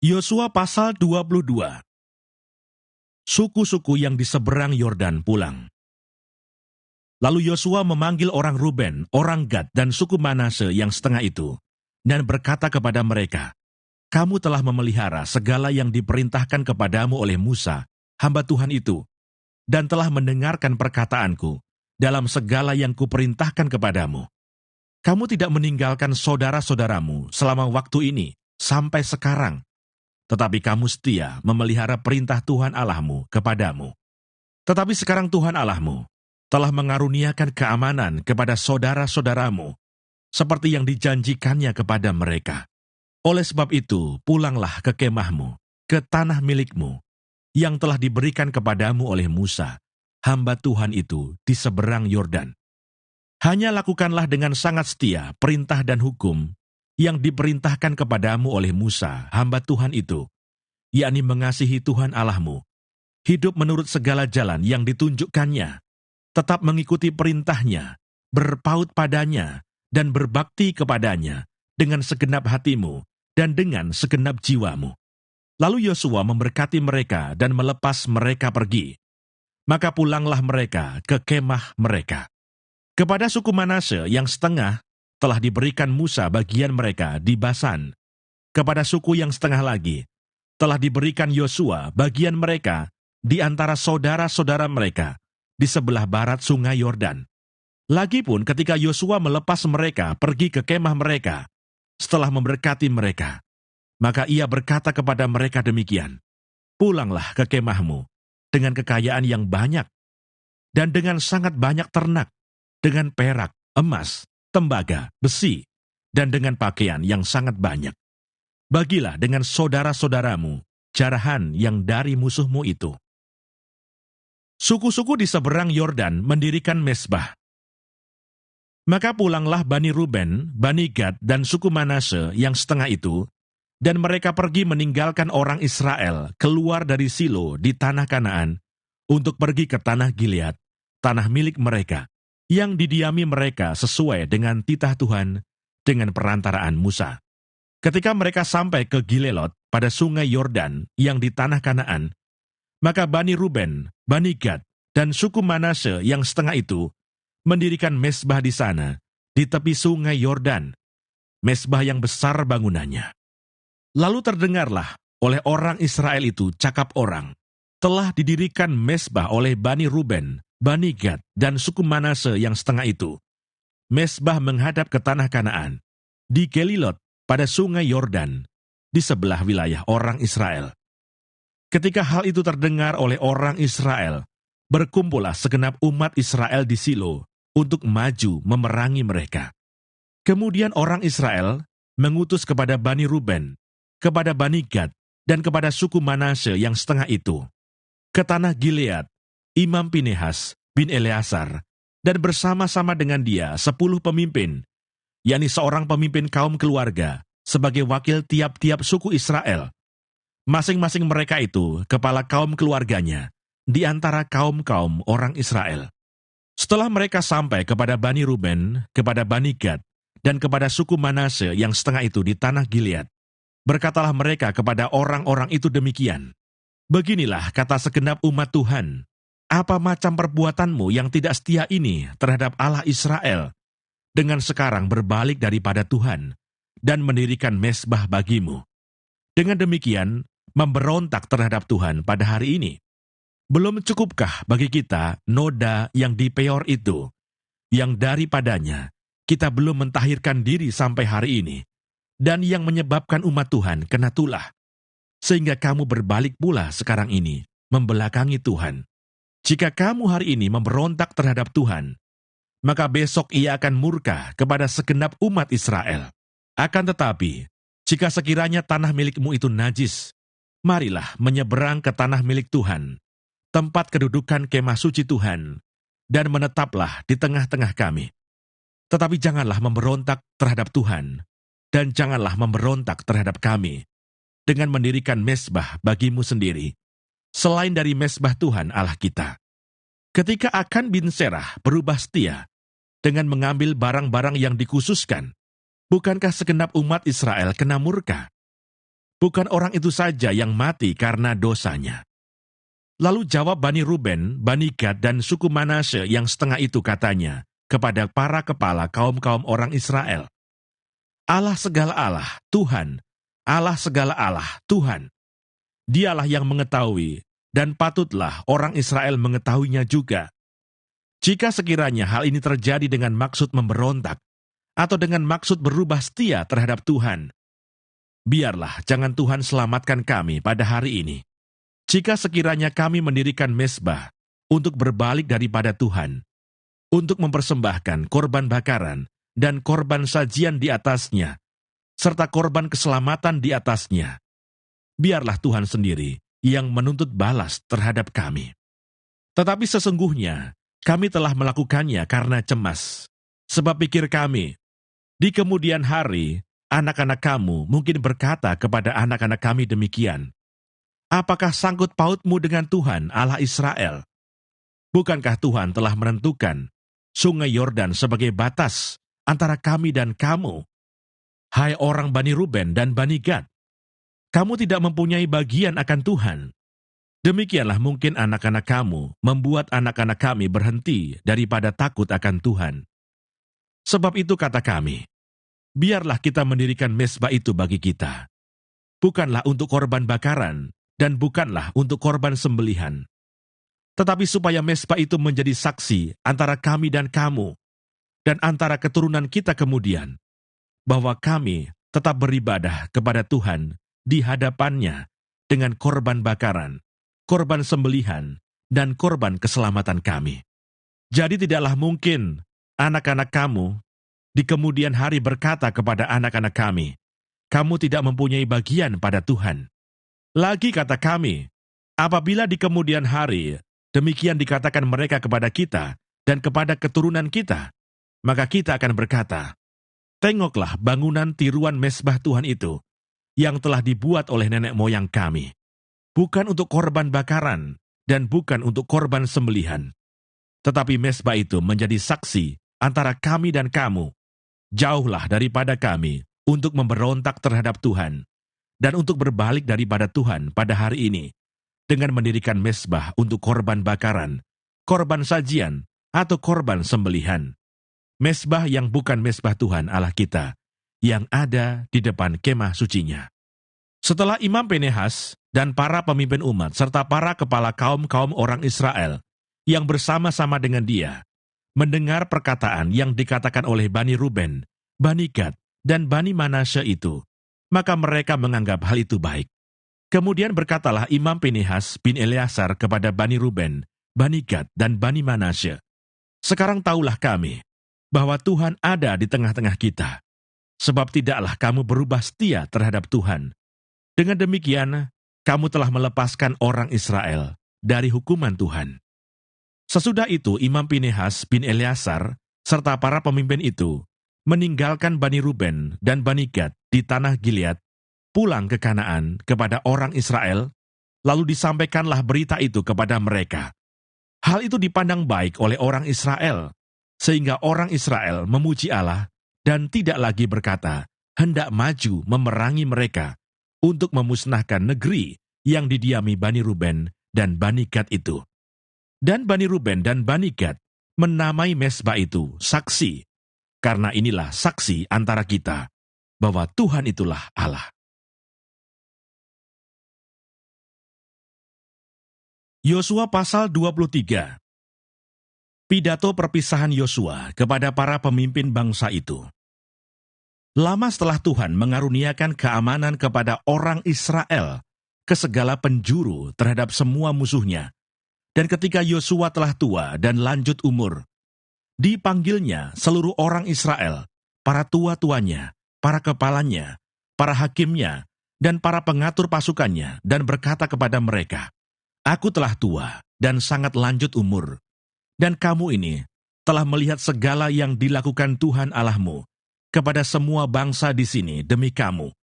Yosua pasal 22. Suku-suku yang di seberang Yordan pulang. Lalu Yosua memanggil orang Ruben, orang Gad, dan suku Manase yang setengah itu, dan berkata kepada mereka, "Kamu telah memelihara segala yang diperintahkan kepadamu oleh Musa, hamba Tuhan itu, dan telah mendengarkan perkataanku dalam segala yang kuperintahkan kepadamu. Kamu tidak meninggalkan saudara-saudaramu selama waktu ini, sampai sekarang, tetapi kamu setia memelihara perintah Tuhan Allahmu kepadamu. Tetapi sekarang Tuhan Allahmu telah mengaruniakan keamanan kepada saudara-saudaramu, seperti yang dijanjikannya kepada mereka. Oleh sebab itu, pulanglah ke kemahmu, ke tanah milikmu, yang telah diberikan kepadamu oleh Musa, hamba Tuhan itu di seberang Yordan. Hanya lakukanlah dengan sangat setia perintah dan hukum yang diperintahkan kepadamu oleh Musa, hamba Tuhan itu, yakni mengasihi Tuhan Allahmu, hidup menurut segala jalan yang ditunjukkannya, tetap mengikuti perintahnya, berpaut padanya, dan berbakti kepadanya dengan segenap hatimu dan dengan segenap jiwamu." Lalu Yosua memberkati mereka dan melepas mereka pergi. Maka pulanglah mereka ke kemah mereka. Kepada suku Manase yang setengah telah diberikan Musa bagian mereka di Basan. Kepada suku yang setengah lagi telah diberikan Yosua bagian mereka di antara saudara-saudara mereka di sebelah barat sungai Yordan. Lagipun ketika Yosua melepas mereka pergi ke kemah mereka, setelah memberkati mereka, maka ia berkata kepada mereka demikian, "Pulanglah ke kemahmu dengan kekayaan yang banyak, dan dengan sangat banyak ternak, dengan perak, emas, tembaga, besi, dan dengan pakaian yang sangat banyak. Bagilah dengan saudara-saudaramu jarahan yang dari musuhmu itu." Suku-suku di seberang Yordan mendirikan mezbah. Maka pulanglah Bani Ruben, Bani Gad, dan suku Manase yang setengah itu, dan mereka pergi meninggalkan orang Israel keluar dari Silo di tanah Kanaan untuk pergi ke tanah Gilead, tanah milik mereka, yang didiami mereka sesuai dengan titah Tuhan dengan perantaraan Musa. Ketika mereka sampai ke Gilelot pada sungai Yordan yang di tanah Kanaan, maka Bani Ruben, Bani Gad, dan suku Manase yang setengah itu mendirikan mezbah di sana, di tepi sungai Yordan, mezbah yang besar bangunannya. Lalu terdengarlah oleh orang Israel itu cakap orang, telah didirikan mezbah oleh Bani Ruben, Bani Gad, dan suku Manase yang setengah itu. Mezbah menghadap ke tanah Kanaan, di Gelilot pada sungai Yordan, di sebelah wilayah orang Israel. Ketika hal itu terdengar oleh orang Israel, berkumpullah segenap umat Israel di Silo untuk maju memerangi mereka. Kemudian orang Israel mengutus kepada Bani Ruben, kepada Bani Gad, dan kepada suku Manase yang setengah itu, ke tanah Gilead, Imam Pinehas bin Eleazar, dan bersama-sama dengan dia 10 pemimpin, yakni seorang pemimpin kaum keluarga, sebagai wakil tiap-tiap suku Israel. Masing-masing mereka itu kepala kaum keluarganya, di antara kaum-kaum orang Israel. Setelah mereka sampai kepada Bani Ruben, kepada Bani Gad, dan kepada suku Manase yang setengah itu di tanah Gilead, berkatalah mereka kepada orang-orang itu demikian, "Beginilah kata segenap umat Tuhan, apa macam perbuatanmu yang tidak setia ini terhadap Allah Israel, dengan sekarang berbalik daripada Tuhan, dan mendirikan mezbah bagimu. Dengan demikian, memberontak terhadap Tuhan pada hari ini. Belum cukupkah bagi kita noda yang di Peor itu, yang daripadanya kita belum mentahirkan diri sampai hari ini, dan yang menyebabkan umat Tuhan kena tulah, sehingga kamu berbalik pula sekarang ini, membelakangi Tuhan. Jika kamu hari ini memberontak terhadap Tuhan, maka besok ia akan murka kepada segenap umat Israel. Akan tetapi, jika sekiranya tanah milikmu itu najis, marilah menyeberang ke tanah milik Tuhan, tempat kedudukan kemah suci Tuhan, dan menetaplah di tengah-tengah kami. Tetapi janganlah memberontak terhadap Tuhan, dan janganlah memberontak terhadap kami, dengan mendirikan mezbah bagimu sendiri, selain dari mezbah Tuhan Allah kita." Ketika Akan bin Serah berubah setia dengan mengambil barang-barang yang dikhususkan, bukankah segenap umat Israel kena murka? Bukan orang itu saja yang mati karena dosanya. Lalu jawab Bani Ruben, Bani Gad, dan suku Manasye yang setengah itu katanya kepada para kepala kaum-kaum orang Israel, Allah segala Allah, Tuhan, Allah segala Allah, Tuhan. Dialah yang mengetahui, dan patutlah orang Israel mengetahuinya juga. Jika sekiranya hal ini terjadi dengan maksud memberontak, atau dengan maksud berubah setia terhadap Tuhan, biarlah jangan Tuhan selamatkan kami pada hari ini. Jika sekiranya kami mendirikan mezbah untuk berbalik daripada Tuhan, untuk mempersembahkan korban bakaran dan korban sajian di atasnya, serta korban keselamatan di atasnya, biarlah Tuhan sendiri yang menuntut balas terhadap kami. Tetapi sesungguhnya kami telah melakukannya karena cemas, sebab pikir kami, di kemudian hari, anak-anak kamu mungkin berkata kepada anak-anak kami demikian, apakah sangkut pautmu dengan Tuhan Allah Israel? Bukankah Tuhan telah menentukan sungai Yordan sebagai batas antara kami dan kamu? Hai orang Bani Ruben dan Bani Gad, kamu tidak mempunyai bagian akan Tuhan. Demikianlah mungkin anak-anak kamu membuat anak-anak kami berhenti daripada takut akan Tuhan. Sebab itu kata kami, biarlah kita mendirikan mezbah itu bagi kita. Bukanlah untuk korban bakaran, dan bukanlah untuk korban sembelihan. Tetapi supaya mezbah itu menjadi saksi antara kami dan kamu, dan antara keturunan kita kemudian, bahwa kami tetap beribadah kepada Tuhan di hadapannya dengan korban bakaran, korban sembelihan, dan korban keselamatan kami. Jadi tidaklah mungkin anak-anak kamu di kemudian hari berkata kepada anak-anak kami, kamu tidak mempunyai bagian pada Tuhan. Lagi kata kami, apabila di kemudian hari demikian dikatakan mereka kepada kita dan kepada keturunan kita, maka kita akan berkata, tengoklah bangunan tiruan mezbah Tuhan itu, yang telah dibuat oleh nenek moyang kami, bukan untuk korban bakaran dan bukan untuk korban sembelihan. Tetapi mezbah itu menjadi saksi antara kami dan kamu. Jauhlah daripada kami untuk memberontak terhadap Tuhan, dan untuk berbalik daripada Tuhan pada hari ini, dengan mendirikan mezbah untuk korban bakaran, korban sajian, atau korban sembelihan. Mezbah yang bukan mezbah Tuhan Allah kita, yang ada di depan kemah sucinya. Setelah Imam Pinehas dan para pemimpin umat, serta para kepala kaum-kaum orang Israel, yang bersama-sama dengan dia, mendengar perkataan yang dikatakan oleh Bani Ruben, Bani Gad, dan Bani Manasye itu, maka mereka menganggap hal itu baik. Kemudian berkatalah Imam Pinehas bin Eleazar kepada Bani Ruben, Bani Gad, dan Bani Manasye, sekarang tahulah kami, bahwa Tuhan ada di tengah-tengah kita, sebab tidaklah kamu berubah setia terhadap Tuhan. Dengan demikian, kamu telah melepaskan orang Israel dari hukuman Tuhan. Sesudah itu Imam Pinehas bin Eleazar, serta para pemimpin itu, meninggalkan Bani Ruben dan Bani Gad di tanah Gilead, pulang ke Kanaan kepada orang Israel, lalu disampaikanlah berita itu kepada mereka. Hal itu dipandang baik oleh orang Israel, sehingga orang Israel memuji Allah dan tidak lagi berkata, hendak maju memerangi mereka untuk memusnahkan negeri yang didiami Bani Ruben dan Bani Gad itu. Dan Bani Ruben dan Bani Gad menamai mezbah itu saksi, karena inilah saksi antara kita, bahwa Tuhan itulah Allah. Yosua pasal 23. Pidato perpisahan Yosua kepada para pemimpin bangsa itu. Lama setelah Tuhan mengaruniakan keamanan kepada orang Israel ke segala penjuru terhadap semua musuhnya, dan ketika Yosua telah tua dan lanjut umur, dipanggilnya seluruh orang Israel, para tua-tuanya, para kepalanya, para hakimnya, dan para pengatur pasukannya, dan berkata kepada mereka, aku telah tua dan sangat lanjut umur, dan kamu ini telah melihat segala yang dilakukan Tuhan Allahmu kepada semua bangsa di sini demi kamu.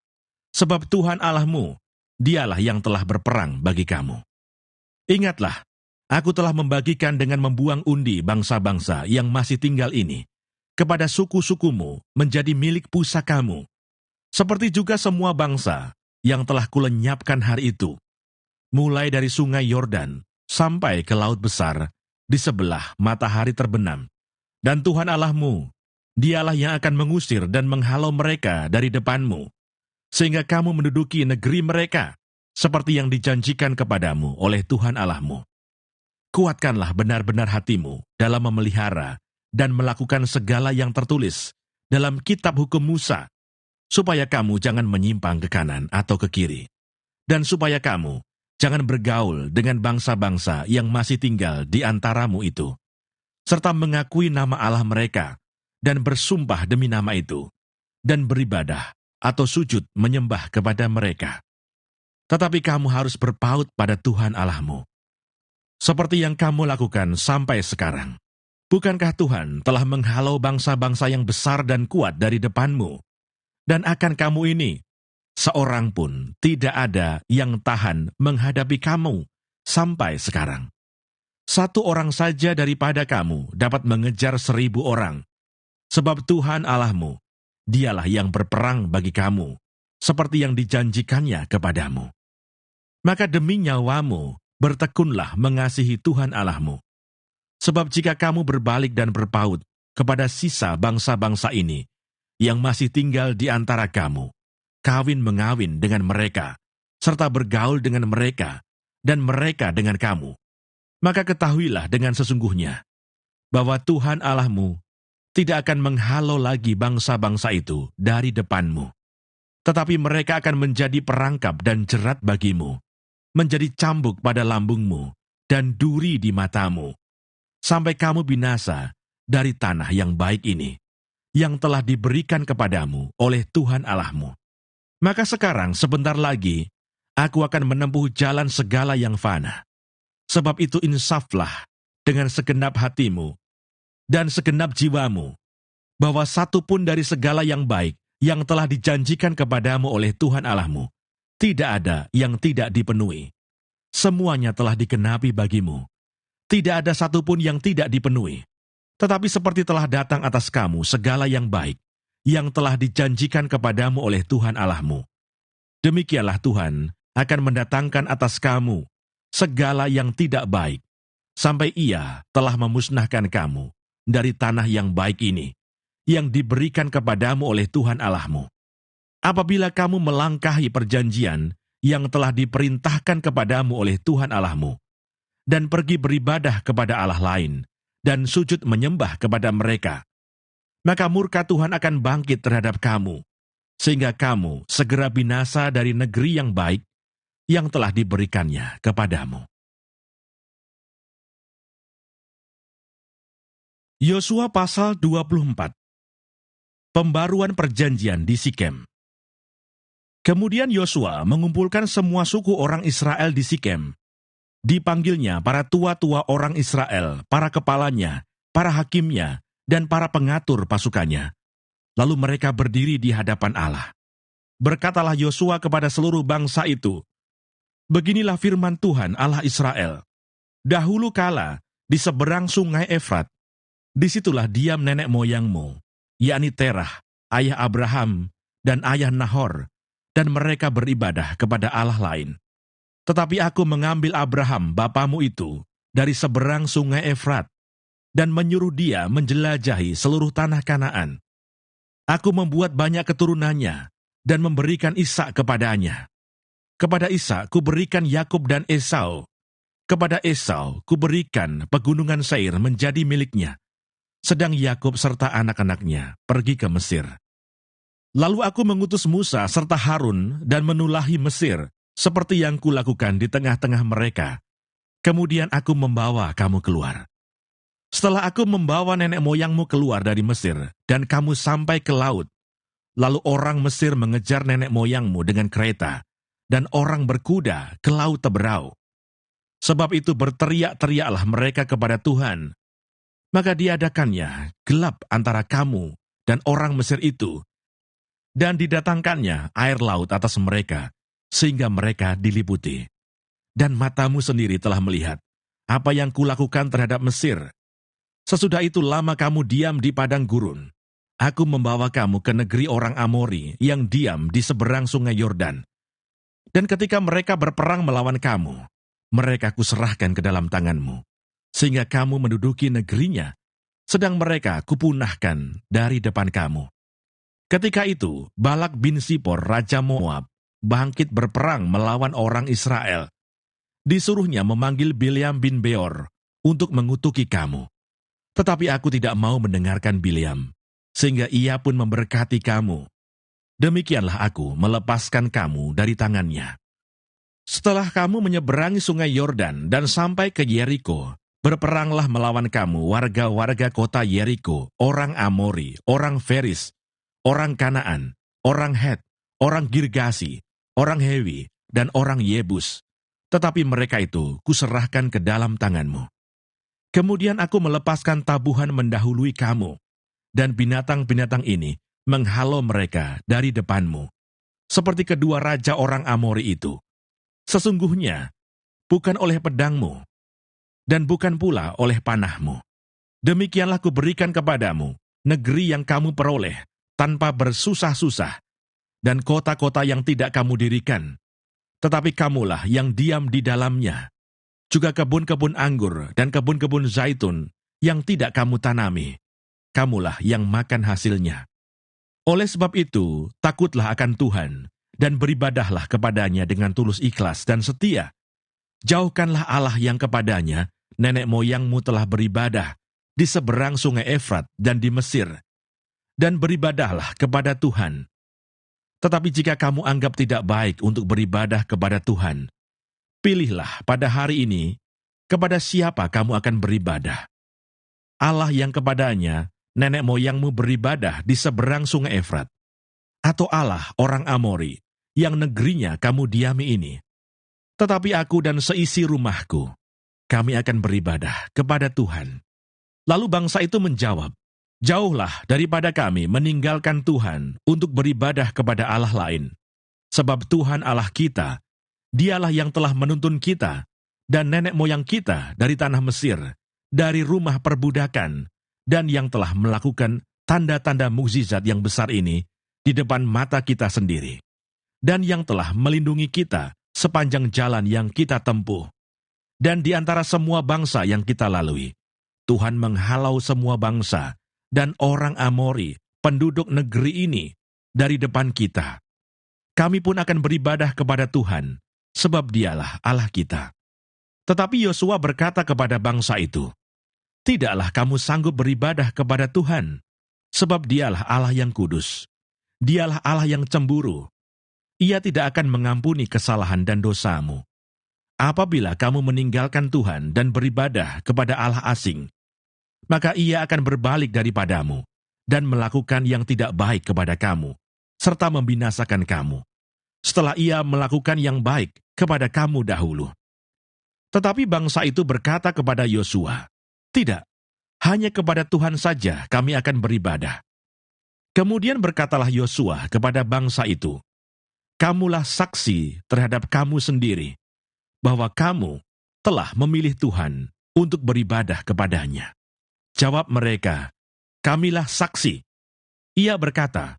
Sebab Tuhan Allahmu, dialah yang telah berperang bagi kamu. Ingatlah, aku telah membagikan dengan membuang undi bangsa-bangsa yang masih tinggal ini, kepada suku-sukumu menjadi milik pusakamu. Seperti juga semua bangsa yang telah kulenyapkan hari itu, mulai dari sungai Yordan sampai ke laut besar di sebelah matahari terbenam. Dan Tuhan Allahmu, dialah yang akan mengusir dan menghalau mereka dari depanmu, sehingga kamu menduduki negeri mereka, seperti yang dijanjikan kepadamu oleh Tuhan Allahmu. Kuatkanlah benar-benar hatimu dalam memelihara dan melakukan segala yang tertulis dalam kitab hukum Musa, supaya kamu jangan menyimpang ke kanan atau ke kiri, dan supaya kamu jangan bergaul dengan bangsa-bangsa yang masih tinggal di antaramu itu, serta mengakui nama Allah mereka, dan bersumpah demi nama itu, dan beribadah atau sujud menyembah kepada mereka. Tetapi kamu harus berpaut pada Tuhan Allahmu, seperti yang kamu lakukan sampai sekarang. Bukankah Tuhan telah menghalau bangsa-bangsa yang besar dan kuat dari depanmu? Dan akan kamu ini, seorang pun tidak ada yang tahan menghadapi kamu sampai sekarang. Satu orang saja daripada kamu dapat mengejar 1.000 orang. Sebab Tuhan Allahmu, dialah yang berperang bagi kamu, seperti yang dijanjikannya kepadamu. Maka demi nyawamu, bertekunlah mengasihi Tuhan Allahmu. Sebab jika kamu berbalik dan berpaut kepada sisa bangsa-bangsa ini, yang masih tinggal di antara kamu, kawin-mengawin dengan mereka, serta bergaul dengan mereka, dan mereka dengan kamu, maka ketahuilah dengan sesungguhnya, bahwa Tuhan Allahmu tidak akan menghalau lagi bangsa-bangsa itu dari depanmu. Tetapi mereka akan menjadi perangkap dan jerat bagimu, menjadi cambuk pada lambungmu, dan duri di matamu, sampai kamu binasa dari tanah yang baik ini, yang telah diberikan kepadamu oleh Tuhan Allahmu. Maka sekarang sebentar lagi, aku akan menempuh jalan segala yang fana. Sebab itu insaflah dengan segenap hatimu dan segenap jiwamu, bahwa satu pun dari segala yang baik yang telah dijanjikan kepadamu oleh Tuhan Allahmu, tidak ada yang tidak dipenuhi. Semuanya telah dikenapi bagimu. Tidak ada satupun yang tidak dipenuhi. Tetapi seperti telah datang atas kamu segala yang baik, yang telah dijanjikan kepadamu oleh Tuhan Allahmu, demikianlah Tuhan akan mendatangkan atas kamu segala yang tidak baik, sampai Ia telah memusnahkan kamu dari tanah yang baik ini, yang diberikan kepadamu oleh Tuhan Allahmu. Apabila kamu melangkahi perjanjian yang telah diperintahkan kepadamu oleh Tuhan Allahmu, dan pergi beribadah kepada Allah lain, dan sujud menyembah kepada mereka, maka murka Tuhan akan bangkit terhadap kamu, sehingga kamu segera binasa dari negeri yang baik yang telah diberikannya kepadamu. Yosua pasal 24. Pembaruan perjanjian di Sikem. Kemudian Yosua mengumpulkan semua suku orang Israel di Sikem. Dipanggilnya para tua-tua orang Israel, para kepalanya, para hakimnya, dan para pengatur pasukannya. Lalu mereka berdiri di hadapan Allah. Berkatalah Yosua kepada seluruh bangsa itu, "Beginilah firman Tuhan Allah Israel. Dahulu kala, di seberang sungai Efrat, disitulah diam nenek moyangmu, yakni Terah, ayah Abraham, dan ayah Nahor, dan mereka beribadah kepada Allah lain. Tetapi aku mengambil Abraham bapamu itu dari seberang sungai Efrat, dan menyuruh dia menjelajahi seluruh tanah Kanaan. Aku membuat banyak keturunannya, dan memberikan Ishak kepadanya. Kepada Ishak kuberikan Yakub dan Esau. Kepada Esau kuberikan pegunungan Seir menjadi miliknya, sedang Yakub serta anak-anaknya pergi ke Mesir. Lalu aku mengutus Musa serta Harun dan menulahi Mesir, seperti yang kulakukan di tengah-tengah mereka. Kemudian aku membawa kamu keluar. Setelah aku membawa nenek moyangmu keluar dari Mesir, dan kamu sampai ke laut, lalu orang Mesir mengejar nenek moyangmu dengan kereta, dan orang berkuda ke laut Teberau. Sebab itu berteriak-teriaklah mereka kepada Tuhan. Maka diadakannya gelap antara kamu dan orang Mesir itu, dan didatangkannya air laut atas mereka, sehingga mereka diliputi. Dan matamu sendiri telah melihat apa yang kulakukan terhadap Mesir. Sesudah itu lama kamu diam di padang gurun. Aku membawa kamu ke negeri orang Amori yang diam di seberang sungai Yordan. Dan ketika mereka berperang melawan kamu, mereka kuserahkan ke dalam tanganmu, sehingga kamu menduduki negerinya, sedang mereka kupunahkan dari depan kamu. Ketika itu, Balak bin Sipor, Raja Moab, bangkit berperang melawan orang Israel. Disuruhnya memanggil Bileam bin Beor untuk mengutuki kamu. Tetapi aku tidak mau mendengarkan Bileam, sehingga ia pun memberkati kamu. Demikianlah aku melepaskan kamu dari tangannya. Setelah kamu menyeberangi sungai Yordan dan sampai ke Yeriko, berperanglah melawan kamu warga-warga kota Yeriko, orang Amori, orang Feris, orang Kanaan, orang Het, orang Girgasi, orang Hewi, dan orang Yebus. Tetapi mereka itu kuserahkan ke dalam tanganmu. Kemudian aku melepaskan tabuhan mendahului kamu, dan binatang-binatang ini menghalau mereka dari depanmu, seperti kedua raja orang Amori itu. Sesungguhnya, bukan oleh pedangmu, dan bukan pula oleh panahmu. Demikianlah kuberikan kepadamu negeri yang kamu peroleh tanpa bersusah-susah, dan kota-kota yang tidak kamu dirikan, tetapi kamulah yang diam di dalamnya, juga kebun-kebun anggur dan kebun-kebun zaitun yang tidak kamu tanami, kamulah yang makan hasilnya. Oleh sebab itu, takutlah akan Tuhan, dan beribadahlah kepadanya dengan tulus ikhlas dan setia. Jauhkanlah Allah yang kepadanya nenek moyangmu telah beribadah di seberang sungai Efrat dan di Mesir, dan beribadahlah kepada Tuhan. Tetapi jika kamu anggap tidak baik untuk beribadah kepada Tuhan, pilihlah pada hari ini kepada siapa kamu akan beribadah. Allah yang kepadanya nenek moyangmu beribadah di seberang sungai Efrat, atau Allah orang Amori, yang negerinya kamu diami ini. Tetapi aku dan seisi rumahku, kami akan beribadah kepada Tuhan. Lalu bangsa itu menjawab, jauhlah daripada kami meninggalkan Tuhan untuk beribadah kepada Allah lain. Sebab Tuhan Allah kita, dialah yang telah menuntun kita dan nenek moyang kita dari tanah Mesir, dari rumah perbudakan, dan yang telah melakukan tanda-tanda mukjizat yang besar ini di depan mata kita sendiri, dan yang telah melindungi kita sepanjang jalan yang kita tempuh. Dan di antara semua bangsa yang kita lalui, Tuhan menghalau semua bangsa dan orang Amori, penduduk negeri ini, dari depan kita. Kami pun akan beribadah kepada Tuhan, sebab dialah Allah kita. Tetapi Yosua berkata kepada bangsa itu, tidaklah kamu sanggup beribadah kepada Tuhan, sebab dialah Allah yang kudus. Dialah Allah yang cemburu. Ia tidak akan mengampuni kesalahan dan dosamu. Apabila kamu meninggalkan Tuhan dan beribadah kepada Allah asing, maka ia akan berbalik daripadamu dan melakukan yang tidak baik kepada kamu, serta membinasakan kamu, setelah ia melakukan yang baik kepada kamu dahulu. Tetapi bangsa itu berkata kepada Yosua, tidak, hanya kepada Tuhan saja kami akan beribadah. Kemudian berkatalah Yosua kepada bangsa itu, kamulah saksi terhadap kamu sendiri, bahwa kamu telah memilih Tuhan untuk beribadah kepadanya. Jawab mereka, kamilah saksi. Ia berkata,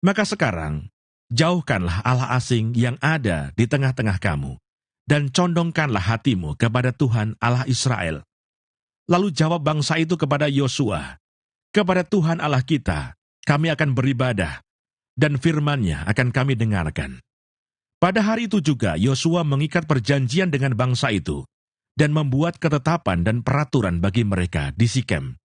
maka sekarang, jauhkanlah Allah asing yang ada di tengah-tengah kamu, dan condongkanlah hatimu kepada Tuhan Allah Israel. Lalu jawab bangsa itu kepada Yosua, kepada Tuhan Allah kita, kami akan beribadah, dan firman-Nya akan kami dengarkan. Pada hari itu juga Yosua mengikat perjanjian dengan bangsa itu, dan membuat ketetapan dan peraturan bagi mereka di Sikem.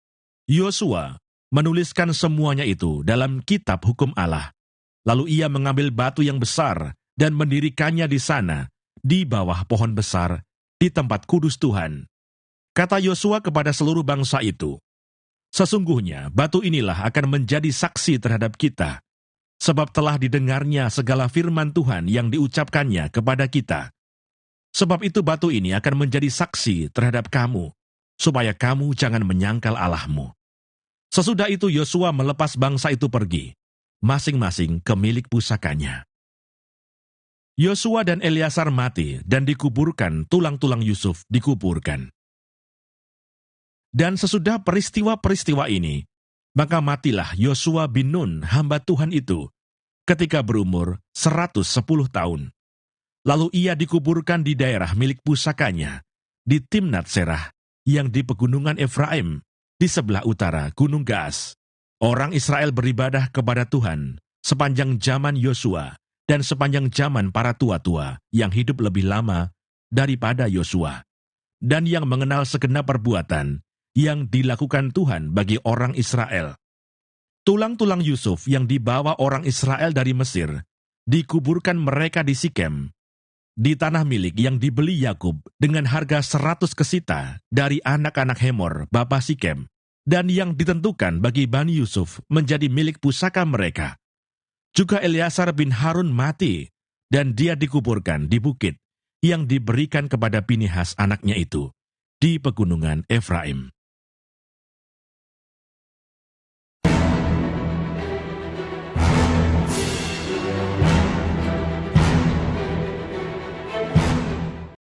Yosua menuliskan semuanya itu dalam kitab hukum Allah. Lalu ia mengambil batu yang besar dan mendirikannya di sana, di bawah pohon besar, di tempat kudus Tuhan. Kata Yosua kepada seluruh bangsa itu, sesungguhnya batu inilah akan menjadi saksi terhadap kita, sebab telah didengarnya segala firman Tuhan yang diucapkannya kepada kita. Sebab itu batu ini akan menjadi saksi terhadap kamu, supaya kamu jangan menyangkal Allahmu. Sesudah itu Yosua melepas bangsa itu pergi, masing-masing ke milik pusakanya. Yosua dan Eleazar mati dan dikuburkan, tulang-tulang Yusuf dikuburkan. Dan sesudah peristiwa-peristiwa ini, maka matilah Yosua bin Nun, hamba Tuhan itu, ketika berumur 110 tahun. Lalu ia dikuburkan di daerah milik pusakanya, di Timnat Serah, yang di pegunungan Efraim, di sebelah utara Gunung Gaas. Orang Israel beribadah kepada Tuhan sepanjang zaman Yosua dan sepanjang zaman para tua-tua yang hidup lebih lama daripada Yosua, dan yang mengenal segenap perbuatan yang dilakukan Tuhan bagi orang Israel. Tulang-tulang Yusuf yang dibawa orang Israel dari Mesir, dikuburkan mereka di Sikem, di tanah milik yang dibeli Yakub dengan harga 100 kesita dari anak-anak Hemor, bapa Sikem, dan yang ditentukan bagi Bani Yusuf menjadi milik pusaka mereka. Juga Eleazar bin Harun mati, dan dia dikuburkan di bukit yang diberikan kepada Pinehas anaknya itu, di pegunungan Efraim.